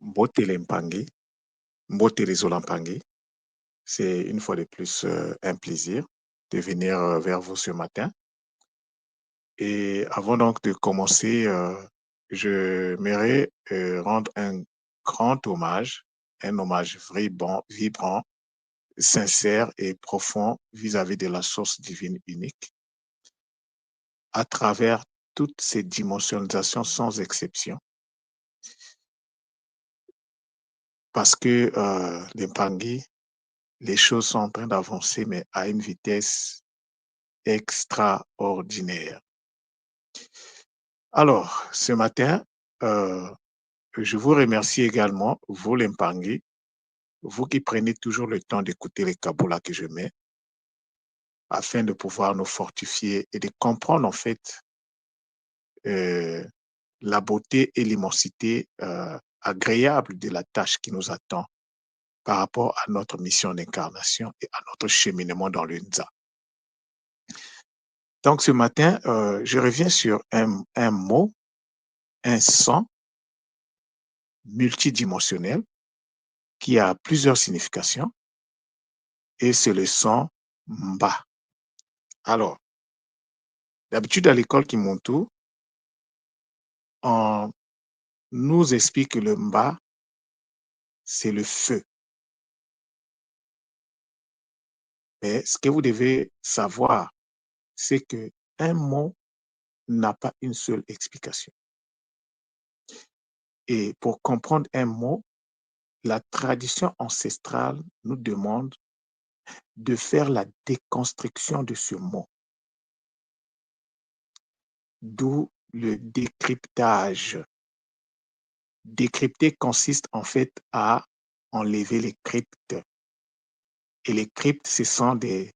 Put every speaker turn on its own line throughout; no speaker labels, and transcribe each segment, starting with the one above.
Mbotele Mpangi, Mbotele Zolampangi. C'est une fois de plus un plaisir de venir vers vous ce matin. Et avant donc de commencer, je m'aimerais rendre un grand hommage, un hommage vibrant, sincère et profond vis-à-vis de la source divine unique, à travers toutes ces dimensionisations sans exception. Parce que les Mpangi, les choses sont en train d'avancer, mais à une vitesse extraordinaire. Alors, ce matin, je vous remercie également, vous les Mpangi, vous qui prenez toujours le temps d'écouter les Kaboula que je mets, afin de pouvoir nous fortifier et de comprendre en fait la beauté et l'immensité agréable de la tâche qui nous attend par rapport à notre mission d'incarnation et à notre cheminement dans l'UNZA. Donc ce matin, je reviens sur un mot, un son multidimensionnel qui a plusieurs significations et c'est le son Mba. Alors, d'habitude à l'école Kimontu, on nous explique que le Mba, c'est le feu. Mais ce que vous devez savoir, c'est que un mot n'a pas une seule explication. Et pour comprendre un mot, la tradition ancestrale nous demande de faire la déconstruction de ce mot, d'où le décryptage. Décrypter consiste en fait à enlever les cryptes. Et les cryptes, c'est des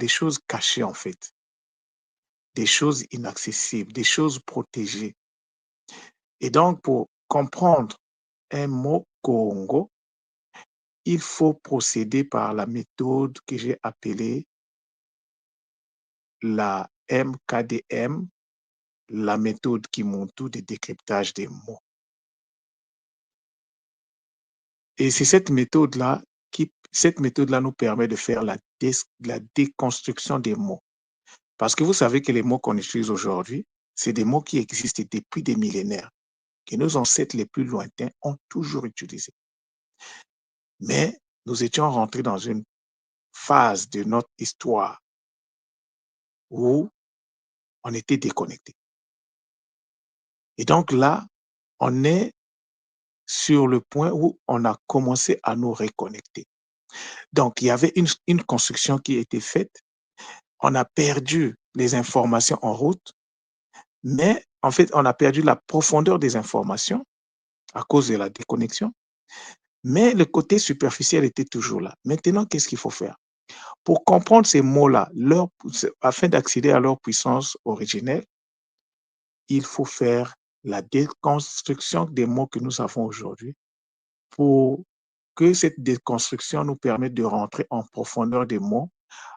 choses cachées en fait, des choses inaccessibles, des choses protégées. Et donc, pour comprendre un mot Congo, il faut procéder par la méthode que j'ai appelée la MKDM, la méthode Kimuntu de décryptage des mots. Et c'est cette méthode-là nous permet de faire la déconstruction des mots. Parce que vous savez que les mots qu'on utilise aujourd'hui, c'est des mots qui existent depuis des millénaires, que nos ancêtres les plus lointains ont toujours utilisés. Mais nous étions rentrés dans une phase de notre histoire où on était déconnectés. Et donc là, on est sur le point où on a commencé à nous reconnecter. Donc, il y avait une construction qui a été faite. On a perdu les informations en route, mais en fait, on a perdu la profondeur des informations à cause de la déconnexion. Mais le côté superficiel était toujours là. Maintenant, qu'est-ce qu'il faut faire? Pour comprendre ces mots-là, afin d'accéder à leur puissance originelle, il faut faire la déconstruction des mots que nous avons aujourd'hui pour que cette déconstruction nous permette de rentrer en profondeur des mots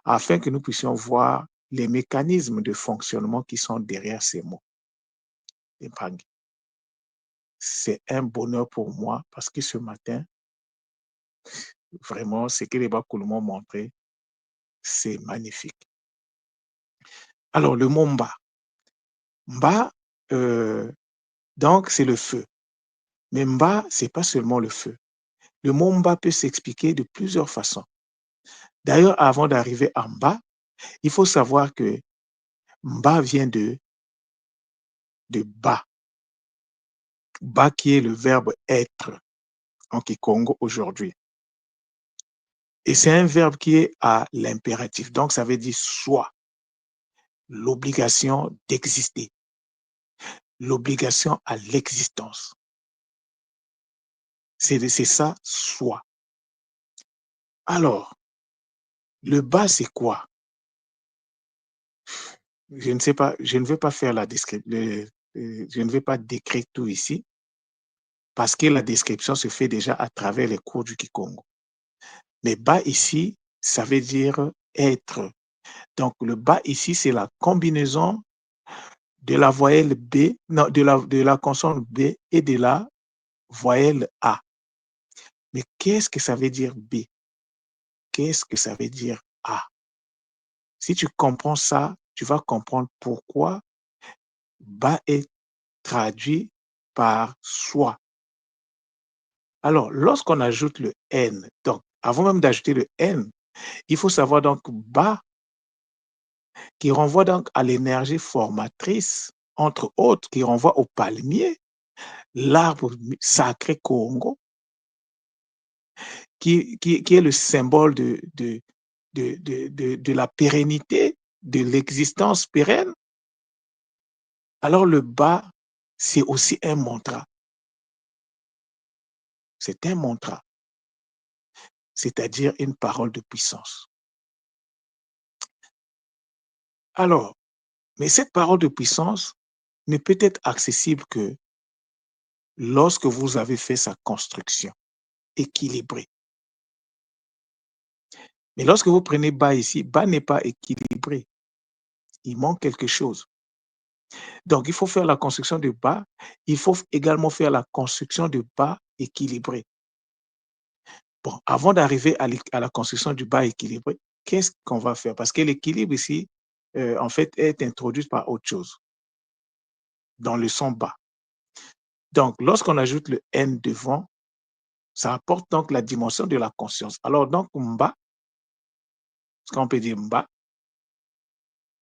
afin que nous puissions voir les mécanismes de fonctionnement qui sont derrière ces mots. C'est un bonheur pour moi parce que ce matin, vraiment, ce que les Bakoulou m'ont montré, c'est magnifique. Alors, le mot Mba. Mba, donc, c'est le feu. Mais Mba, ce n'est pas seulement le feu. Le mot Mba peut s'expliquer de plusieurs façons. D'ailleurs, avant d'arriver à Mba, il faut savoir que Mba vient de Ba. Ba qui est le verbe être en Kikongo aujourd'hui. Et c'est un verbe qui est à l'impératif. Donc, ça veut dire soit, l'obligation d'exister, l'obligation à l'existence. C'est ça, soit. Alors, le bas, c'est quoi? Je ne sais pas, je ne vais pas faire la description, je ne vais pas décrire tout ici, parce que la description se fait déjà à travers les cours du Kikongo. Mais bas ici, ça veut dire être. Donc, le bas ici, c'est la combinaison de la voyelle B, non, de la consonne B et de la voyelle A. Mais qu'est-ce que ça veut dire B? Qu'est-ce que ça veut dire A? Si tu comprends ça, tu vas comprendre pourquoi bas est traduit par soi. Alors, lorsqu'on ajoute le N, donc avant même d'ajouter le N, il faut savoir donc bas qui renvoie donc à l'énergie formatrice, entre autres, qui renvoie au palmier, l'arbre sacré Congo, qui est le symbole de la pérennité, de l'existence pérenne. Alors le bas, c'est aussi un mantra. C'est un mantra, c'est-à-dire une parole de puissance. Alors, mais cette parole de puissance ne peut être accessible que lorsque vous avez fait sa construction équilibrée. Mais lorsque vous prenez bas ici, bas n'est pas équilibré. Il manque quelque chose. Donc, il faut faire la construction de bas. Il faut également faire la construction de bas équilibré. Bon, avant d'arriver à la construction du bas équilibré, qu'est-ce qu'on va faire? Parce que l'équilibre ici, en fait, est introduit par autre chose, dans le son bas. Donc, lorsqu'on ajoute le N devant, ça apporte donc la dimension de la conscience. Alors, donc, Mba, ce qu'on peut dire Mba,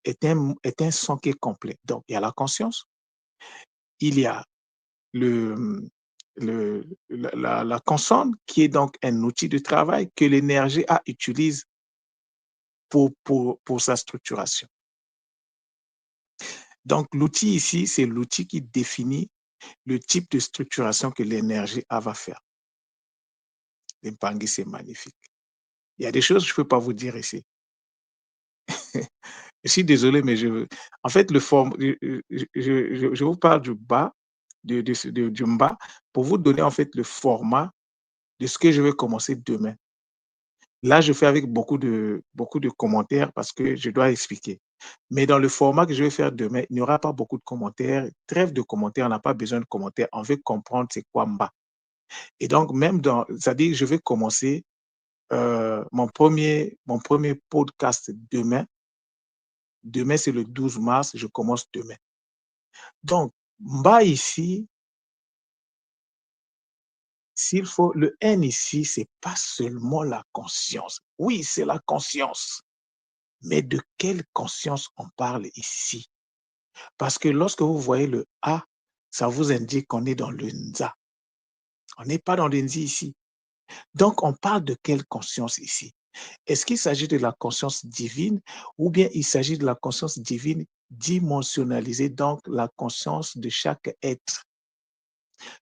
est un son qui est complet. Donc, il y a la conscience, il y a le, la consonne qui est donc un outil de travail que l'énergie A utilise pour sa structuration. Donc, l'outil ici, c'est l'outil qui définit le type de structuration que l'énergie A va faire. L'Impangi, c'est magnifique. Il y a des choses que je ne peux pas vous dire ici. Je suis désolé, mais en fait, je vous parle du bas, du bas, pour vous donner en fait le format de ce que je vais commencer demain. Là, je fais avec beaucoup de commentaires parce que je dois expliquer. Mais dans le format que je vais faire demain, il n'y aura pas beaucoup de commentaires. Trêve de commentaires, on n'a pas besoin de commentaires. On veut comprendre c'est quoi Mba. Et donc, même c'est-à-dire que je vais commencer mon premier podcast demain. Demain, c'est le 12 mars, je commence demain. Donc, Mba ici, s'il faut, le N ici, c'est pas seulement la conscience. Oui, c'est la conscience. Mais de quelle conscience on parle ici? Parce que lorsque vous voyez le A, ça vous indique qu'on est dans le Nza. On n'est pas dans le Nzi ici. Donc, on parle de quelle conscience ici? Est-ce qu'il s'agit de la conscience divine ou bien il s'agit de la conscience divine dimensionnalisée, donc la conscience de chaque être?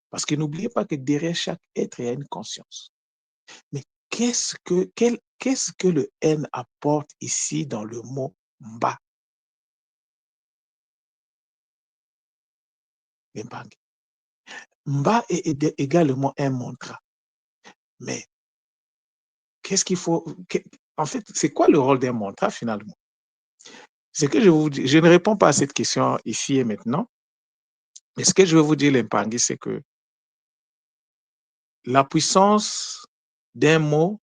Parce que n'oubliez pas que derrière chaque être, il y a une conscience. Mais qu'est-ce que le N apporte ici dans le mot Mba? Mba est également un mantra. Mais qu'est-ce qu'il faut en fait, c'est quoi le rôle d'un mantra finalement? Ce que je vous dis, je ne réponds pas à cette question ici et maintenant, mais ce que je veux vous dire, Lempangi, c'est que la puissance d'un mot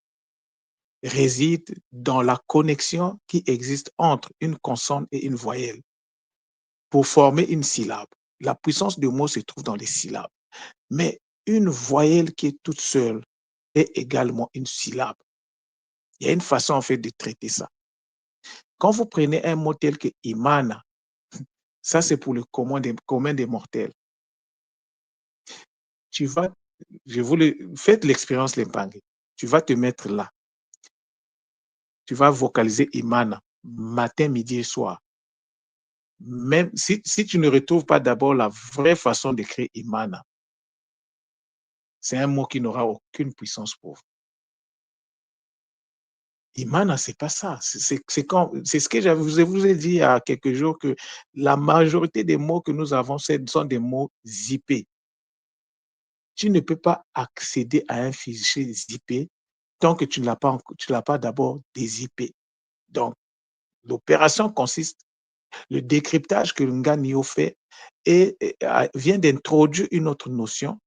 réside dans la connexion qui existe entre une consonne et une voyelle pour former une syllabe. La puissance du mot se trouve dans les syllabes. Mais une voyelle qui est toute seule est également une syllabe. Il y a une façon en fait de traiter ça. Quand vous prenez un mot tel que Imana, ça c'est pour le commun des mortels. Tu vas, faites l'expérience Lempangue. Tu vas te mettre là. Tu vas vocaliser Imana matin, midi et soir. Même si tu ne retrouves pas d'abord la vraie façon d'écrire Imana, c'est un mot qui n'aura aucune puissance pour vous. Imana, c'est pas ça. C'est ce que je vous ai dit il y a quelques jours que la majorité des mots que nous avons sont des mots zippés. Tu ne peux pas accéder à un fichier zippé tant que tu ne l'as pas d'abord dézippé. Donc, l'opération consiste Le décryptage que Nganio fait vient d'introduire une autre notion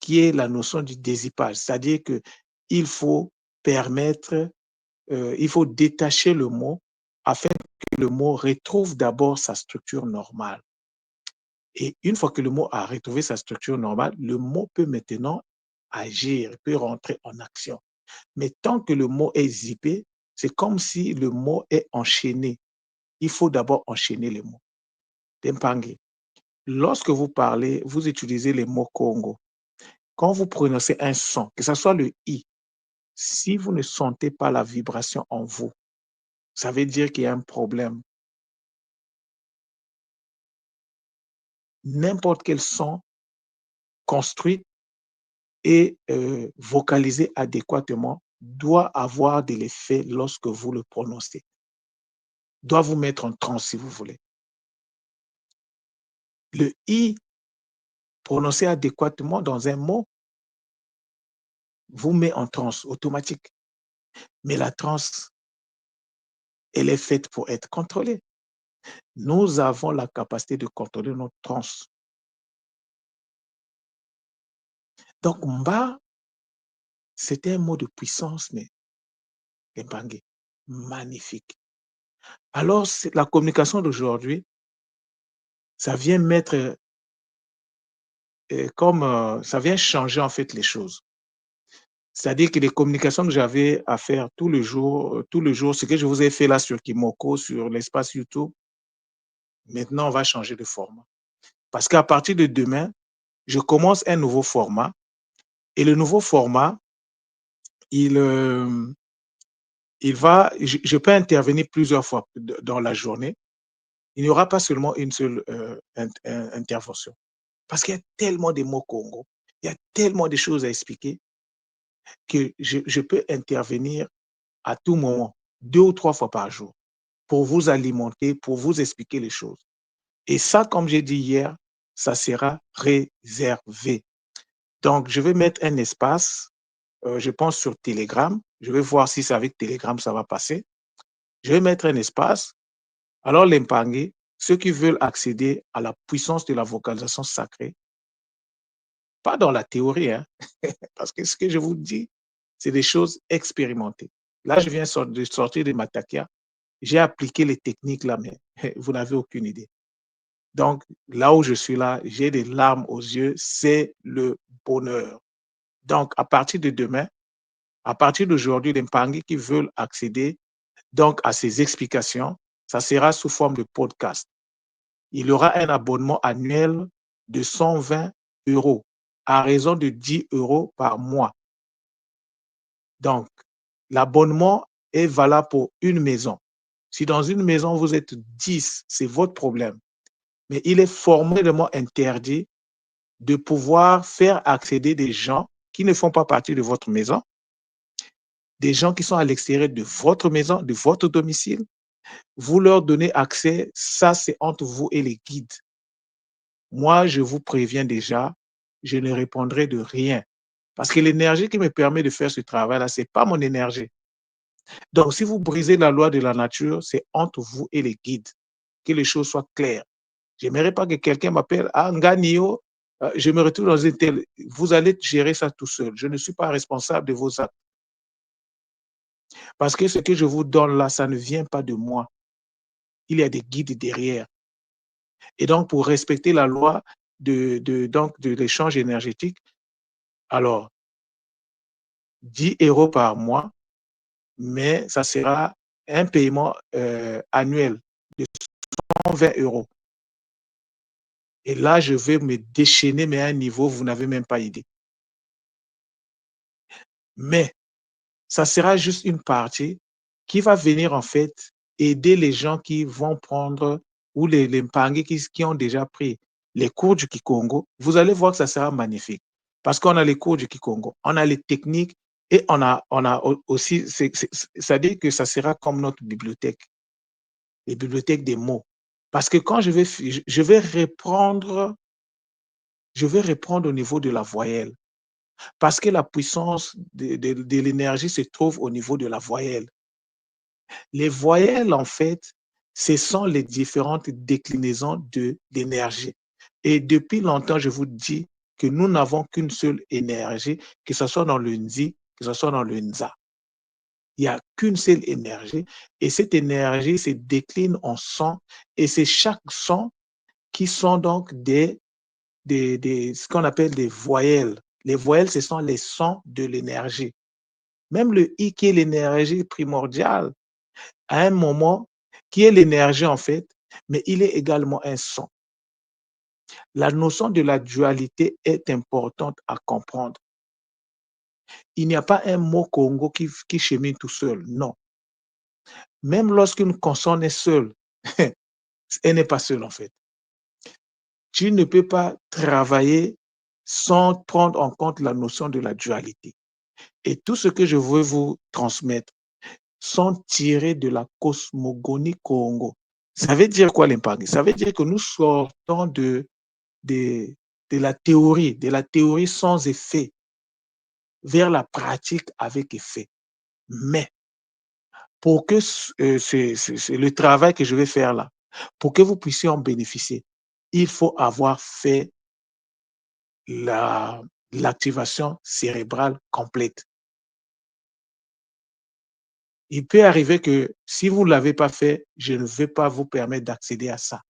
qui est la notion du désipage. C'est-à-dire qu'il faut permettre, il faut détacher le mot afin que le mot retrouve d'abord sa structure normale. Et une fois que le mot a retrouvé sa structure normale, le mot peut maintenant agir, peut rentrer en action. Mais tant que le mot est zippé, c'est comme si le mot est enchaîné. Il faut d'abord enchaîner les mots. Tempangue. Lorsque vous parlez, vous utilisez les mots Congo. Quand vous prononcez un son, que ce soit le I, si vous ne sentez pas la vibration en vous, ça veut dire qu'il y a un problème. N'importe quel son construit et vocalisé adéquatement doit avoir de l'effet lorsque vous le prononcez. Doit vous mettre en transe si vous voulez. Le I prononcé adéquatement dans un mot vous met en transe automatique. Mais la transe, elle est faite pour être contrôlée. Nous avons la capacité de contrôler notre transe. Donc, Mba, c'était un mot de puissance, mais Tempangue, magnifique. Alors, la communication d'aujourd'hui, ça vient mettre ça vient changer en fait les choses. C'est-à-dire que les communications que j'avais à faire tout le jour, ce que je vous ai fait là sur Kimoko, sur l'espace YouTube, maintenant on va changer de format. Parce qu'à partir de demain, je commence un nouveau format et le nouveau format, il, je peux intervenir plusieurs fois dans la journée. Il n'y aura pas seulement une seule intervention. Parce qu'il y a tellement de mots Congo, il y a tellement de choses à expliquer que je peux intervenir à tout moment, 2 ou 3 fois par jour, pour vous alimenter, pour vous expliquer les choses. Et ça, comme j'ai dit hier, ça sera réservé. Donc, je vais mettre un espace, je pense sur Telegram. Je vais voir si c'est avec Telegram, ça va passer. Je vais mettre un espace. Alors, l'Empangé, ceux qui veulent accéder à la puissance de la vocalisation sacrée, pas dans la théorie, hein, parce que ce que je vous dis, c'est des choses expérimentées. Là, je viens de sortir de Matakia. J'ai appliqué les techniques là, mais vous n'avez aucune idée. Donc, là où je suis là, j'ai des larmes aux yeux, c'est le bonheur. Donc, à partir de demain, à partir d'aujourd'hui, les Mpangi qui veulent accéder donc à ces explications, ça sera sous forme de podcast. Il y aura un abonnement annuel de 120 euros à raison de 10 euros par mois. Donc, l'abonnement est valable pour une maison. Si dans une maison, vous êtes 10, c'est votre problème. Mais il est formellement interdit de pouvoir faire accéder des gens qui ne font pas partie de votre maison, des gens qui sont à l'extérieur de votre maison, de votre domicile. Vous leur donnez accès, ça c'est entre vous et les guides. Moi, je vous préviens déjà, je ne répondrai de rien. Parce que l'énergie qui me permet de faire ce travail-là, ce n'est pas mon énergie. Donc, si vous brisez la loi de la nature, c'est entre vous et les guides. Que les choses soient claires. J'aimerais pas que quelqu'un m'appelle, ah, Nganio, je me retrouve dans une telle. Vous allez gérer ça tout seul. Je ne suis pas responsable de vos actes. Parce que ce que je vous donne là, ça ne vient pas de moi. Il y a des guides derrière. Et donc, pour respecter la loi de l'échange énergétique, alors, 10 euros par mois, mais ça sera un paiement annuel de 120 euros. Et là, je vais me déchaîner, mais à un niveau, vous n'avez même pas idée. Mais ça sera juste une partie qui va venir en fait aider les gens qui vont prendre ou les Mpangé qui ont déjà pris les cours du Kikongo. Vous allez voir que ça sera magnifique. Parce qu'on a les cours du Kikongo, on a les techniques et on a aussi, ça dit que ça sera comme notre bibliothèque, les bibliothèques des mots. Parce que quand je vais reprendre au niveau de la voyelle. Parce que la puissance de l'énergie se trouve au niveau de la voyelle. Les voyelles, en fait, Ce sont les différentes déclinaisons de l'énergie. Et depuis longtemps, je vous dis que nous n'avons qu'une seule énergie, que ce soit dans le Nzi, que ce soit dans le Nza. Il n'y a qu'une seule énergie et cette énergie se décline en sons et c'est chaque son qui sont donc ce qu'on appelle des voyelles. Les voyelles, ce sont les sons de l'énergie. Même le I qui est l'énergie primordiale, à un moment, qui est l'énergie en fait, mais il est également un son. La notion de la dualité est importante à comprendre. Il n'y a pas un mot Congo qui chemine tout seul, non. Même lorsqu'une consonne est seule, elle n'est pas seule en fait. Tu ne peux pas travailler sans prendre en compte la notion de la dualité. Et tout ce que je veux vous transmettre sont tirés de la cosmogonie Congo. Ça veut dire quoi l'impact? Ça veut dire que nous sortons de, de la théorie sans effet vers la pratique avec effet. Mais pour que c'est le travail que je vais faire là, pour que vous puissiez en bénéficier, il faut avoir fait l'activation cérébrale complète. Il peut arriver que si vous ne l'avez pas fait, je ne vais pas vous permettre d'accéder à ça.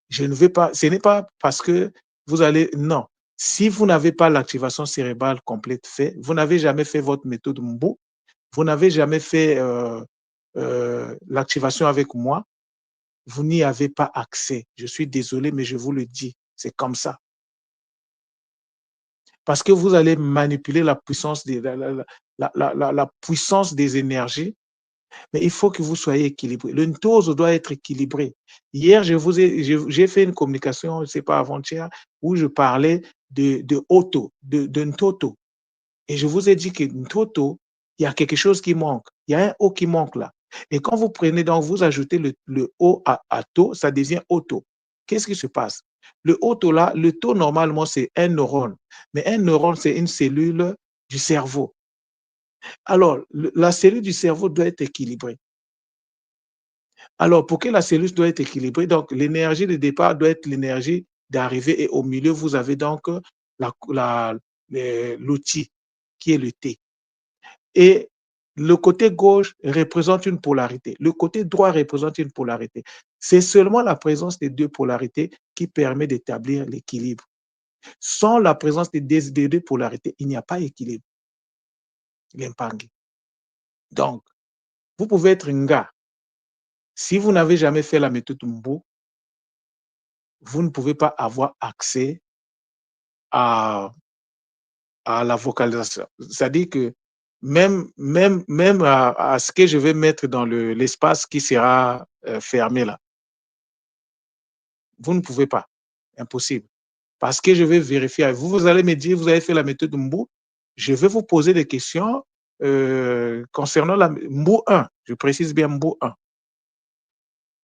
Je ne vais pas, ce n'est pas parce que vous allez, non. Si vous n'avez pas l'activation cérébrale complète fait, vous n'avez jamais fait votre méthode Mbo, vous n'avez jamais fait l'activation avec moi, vous n'y avez pas accès. Je suis désolé, mais je vous le dis, c'est comme ça. Parce que vous allez manipuler la puissance la puissance des énergies, mais il faut que vous soyez équilibré. Le ntose doit être équilibré. Hier, j'ai fait une communication, je ne sais pas, avant-hier, où je parlais de Otto, de Ntoto. Et je vous ai dit que Ntoto, il y a quelque chose qui manque. Il y a un O qui manque là. Et quand vous prenez, donc, vous ajoutez le O à To, ça devient Otto. Qu'est-ce qui se passe? Le Otto là, le To normalement, c'est un neurone. Mais un neurone, c'est une cellule du cerveau. Alors, la cellule du cerveau doit être équilibrée. Alors, pour que la cellule doit être équilibrée, donc l'énergie de départ doit être l'énergie d'arrivée et au milieu, vous avez donc l'outil qui est le T. Et le côté gauche représente une polarité. Le côté droit représente une polarité. C'est seulement la présence des deux polarités qui permet d'établir l'équilibre. Sans la présence des deux polarités, il n'y a pas d'équilibre. Donc, vous pouvez être un gars. Si vous n'avez jamais fait la méthode Mbo, vous ne pouvez pas avoir accès à, à la vocalisation. C'est-à-dire que même à ce que je vais mettre dans l'espace qui sera fermé là, vous ne pouvez pas. Impossible. Parce que je vais vérifier. Vous allez me dire, vous avez fait la méthode Mbo. Je vais vous poser des questions concernant la Mbo 1. Je précise bien Mbo 1.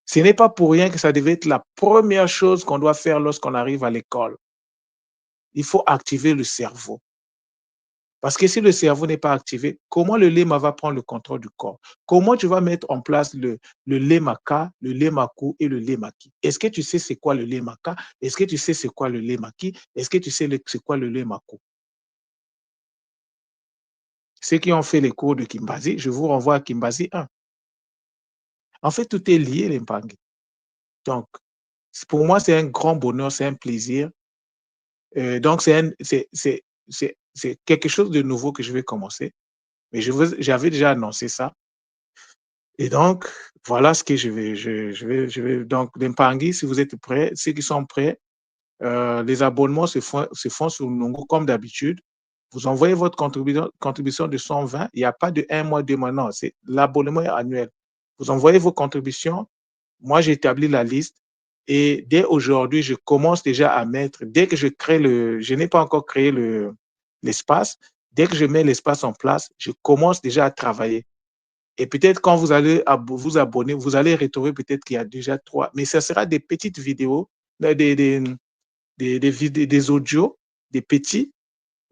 Ce n'est pas pour rien que ça devait être la première chose qu'on doit faire lorsqu'on arrive à l'école. Il faut activer le cerveau. Parce que si le cerveau n'est pas activé, comment le lema va prendre le contrôle du corps? Comment tu vas mettre en place le lemaka, le lemaku et le lemaki? Est-ce que tu sais c'est quoi le lemaka? Est-ce que tu sais c'est quoi le lemaki? Est-ce que tu sais c'est quoi le lemaku? Ceux qui ont fait les cours de Kimbazi, je vous renvoie à Kimbazi 1. En fait, tout est lié, l'Impangi. Donc, pour moi, c'est un grand bonheur, c'est un plaisir. Donc, c'est quelque chose de nouveau que je vais commencer. Mais j'avais déjà annoncé ça. Et donc, voilà ce que je vais donc, l'Impangi, si vous êtes prêts, ceux qui sont prêts, les abonnements se font sur Nongo comme d'habitude. Vous envoyez votre contribution de 120. Il n'y a pas de 1 mois, 2 mois. Non, c'est l'abonnement est annuel. Vous envoyez vos contributions. Moi, j'établis la liste. Et dès aujourd'hui, je commence déjà à mettre, dès que je crée je n'ai pas encore créé l'espace. Dès que je mets l'espace en place, je commence déjà à travailler. Et peut-être quand vous allez vous abonner, vous allez retrouver peut-être qu'il y a déjà 3. Mais ce sera des petites vidéos, des audios, des petits.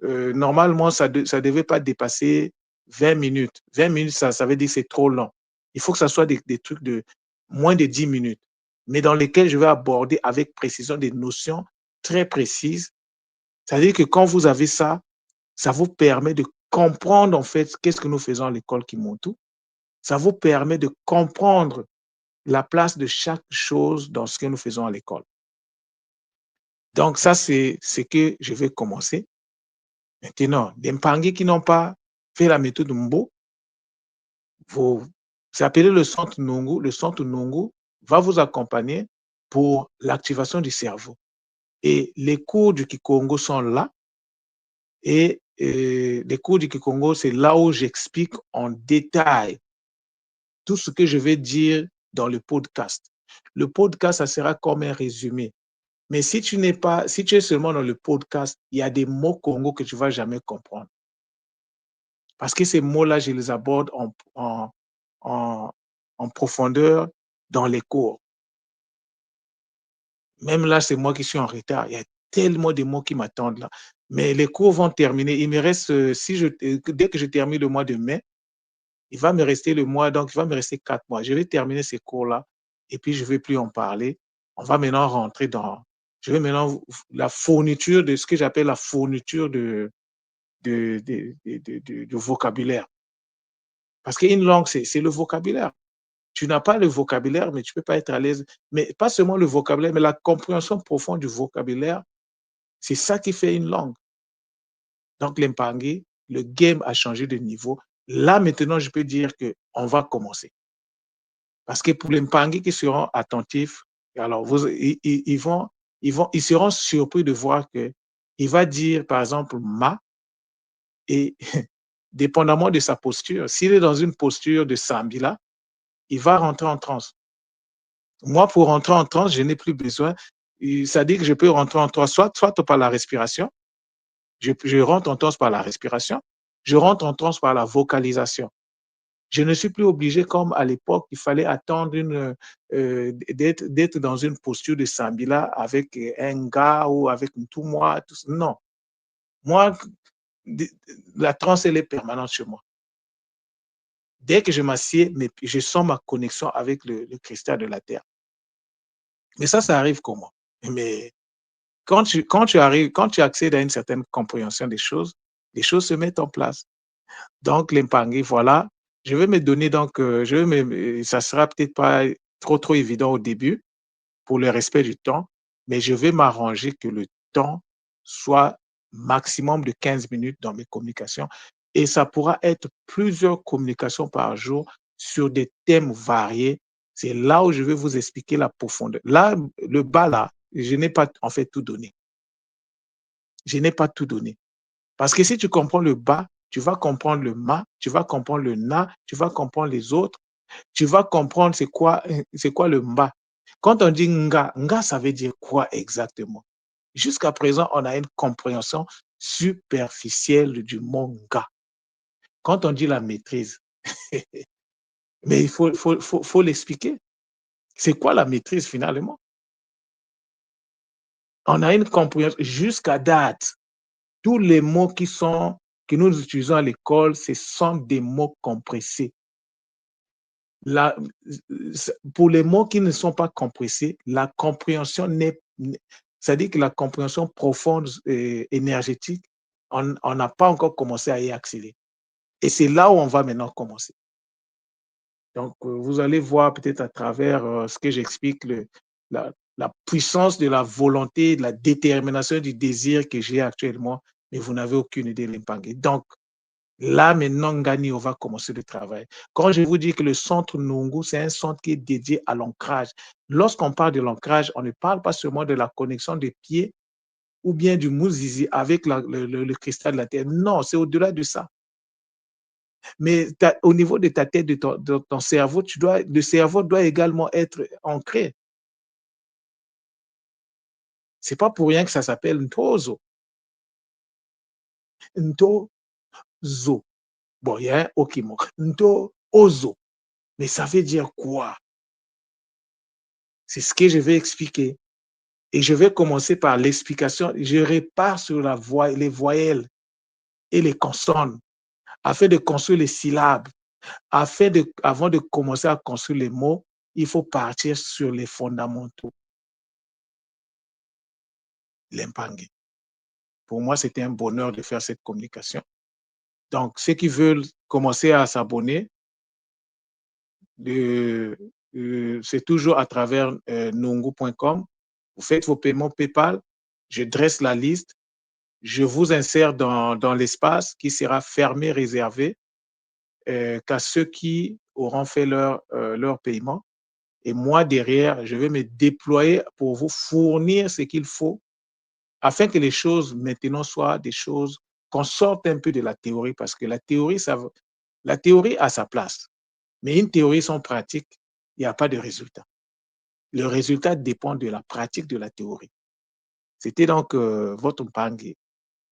Normalement, ça ne devait pas dépasser 20 minutes. 20 minutes, ça veut dire que c'est trop long. Il faut que ça soit des trucs de moins de 10 minutes, mais dans lesquels je vais aborder avec précision des notions très précises. C'est-à-dire que quand vous avez ça, ça vous permet de comprendre en fait qu'est-ce que nous faisons à l'école Kimuntu. Ça vous permet de comprendre la place de chaque chose dans ce que nous faisons à l'école. Donc ça, c'est ce que je vais commencer. Maintenant, les Mpangi qui n'ont pas fait la méthode Mbo, vous appelez le centre Nungu. Le centre Nungu va vous accompagner pour l'activation du cerveau. Et les cours du Kikongo sont là. Et les cours du Kikongo, c'est là où j'explique en détail tout ce que je vais dire dans le podcast. Le podcast, ça sera comme un résumé. Mais si tu n'es pas, si tu es seulement dans le podcast, il y a des mots Congo que tu ne vas jamais comprendre. Parce que ces mots-là, je les aborde en, en profondeur dans les cours. Même là, c'est moi qui suis en retard. Il y a tellement de mots qui m'attendent là. Mais les cours vont terminer. Il me reste, dès que je termine le mois de mai, il va me rester le mois, donc il va me rester 4 mois. Je vais terminer ces cours-là et puis je ne vais plus en parler. On va maintenant rentrer dans, je vais maintenant la fourniture de ce que j'appelle la fourniture de vocabulaire. Parce qu'une langue, c'est le vocabulaire. Tu n'as pas le vocabulaire, mais tu ne peux pas être à l'aise. Mais pas seulement le vocabulaire, mais la compréhension profonde du vocabulaire, c'est ça qui fait une langue. Donc, l'Impangi, le game a changé de niveau. Là, maintenant, je peux dire qu'on va commencer. Parce que pour les Mpangi qui seront attentifs, alors ils seront surpris de voir qu'il va dire, par exemple, ma, et dépendamment de sa posture, s'il est dans une posture de Sambila, il va rentrer en transe. Moi, pour rentrer en transe, je n'ai plus besoin. Ça dit que je peux rentrer en transe, soit par la respiration, je rentre en transe par la respiration, je rentre en transe par la vocalisation. Je ne suis plus obligé, comme à l'époque, il fallait attendre d'être dans une posture de Sambila avec un gars ou avec tout moi. Non. Moi, la transe, elle est permanente chez moi. Dès que je m'assieds, je sens ma connexion avec le cristal de la Terre. Mais ça arrive comment? Mais quand tu arrives, quand tu accèdes à une certaine compréhension des choses, les choses se mettent en place. Donc, l'Impangi, voilà. Je vais me donner, donc, ça sera peut-être pas trop évident au début pour le respect du temps, mais je vais m'arranger que le temps soit maximum de 15 minutes dans mes communications et ça pourra être plusieurs communications par jour sur des thèmes variés. C'est là où je vais vous expliquer la profondeur. Là, le bas, là, je n'ai pas en fait tout donné. Je n'ai pas tout donné. Parce que si tu comprends le bas, tu vas comprendre le ma, tu vas comprendre le na, tu vas comprendre les autres, tu vas comprendre c'est quoi le mba. Quand on dit nga, ça veut dire quoi exactement? Jusqu'à présent, on a une compréhension superficielle du mot nga. Quand on dit la maîtrise, mais il faut l'expliquer. C'est quoi la maîtrise finalement? On a une compréhension jusqu'à date. Tous les mots que nous utilisons à l'école, ce sont des mots compressés. La, pour les mots qui ne sont pas compressés, la compréhension c'est-à-dire que la compréhension profonde et énergétique, on n'a pas encore commencé à y accéder. Et c'est là où on va maintenant commencer. Donc, vous allez voir peut-être à travers ce que j'explique, la puissance de la volonté, de la détermination du désir que j'ai actuellement, mais vous n'avez aucune idée de l'impact. Donc, là, maintenant, Ngani, on va commencer le travail. Quand je vous dis que le centre Nungu, c'est un centre qui est dédié à l'ancrage. Lorsqu'on parle de l'ancrage, on ne parle pas seulement de la connexion des pieds ou bien du Mouzizi avec le cristal de la Terre. Non, c'est au-delà de ça. Mais au niveau de ta tête, de ton cerveau, le cerveau doit également être ancré. C'est pas pour rien que ça s'appelle Ntozo. Ntozo. Bon, il y a un O qui manque. Ntozo. Mais ça veut dire quoi? C'est ce que je vais expliquer. Et je vais commencer par l'explication. Je répare sur les voyelles et les consonnes afin de construire les syllabes. Avant de commencer à construire les mots, il faut partir sur les fondamentaux. L'Impangue. Pour moi, c'était un bonheur de faire cette communication. Donc, ceux qui veulent commencer à s'abonner, c'est toujours à travers nongo.com. Vous faites vos paiements PayPal, je dresse la liste, je vous insère dans l'espace qui sera fermé, réservé qu'à ceux qui auront fait leur paiement. Et moi, derrière, je vais me déployer pour vous fournir ce qu'il faut afin que les choses maintenant soient des choses qu'on sorte un peu de la théorie parce que la théorie a sa place. Mais une théorie sans pratique, il n'y a pas de résultat. Le résultat dépend de la pratique de la théorie. C'était donc votre Mpangue,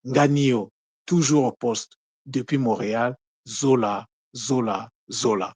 Nganio, toujours au poste, depuis Montréal, Zola, Zola, Zola.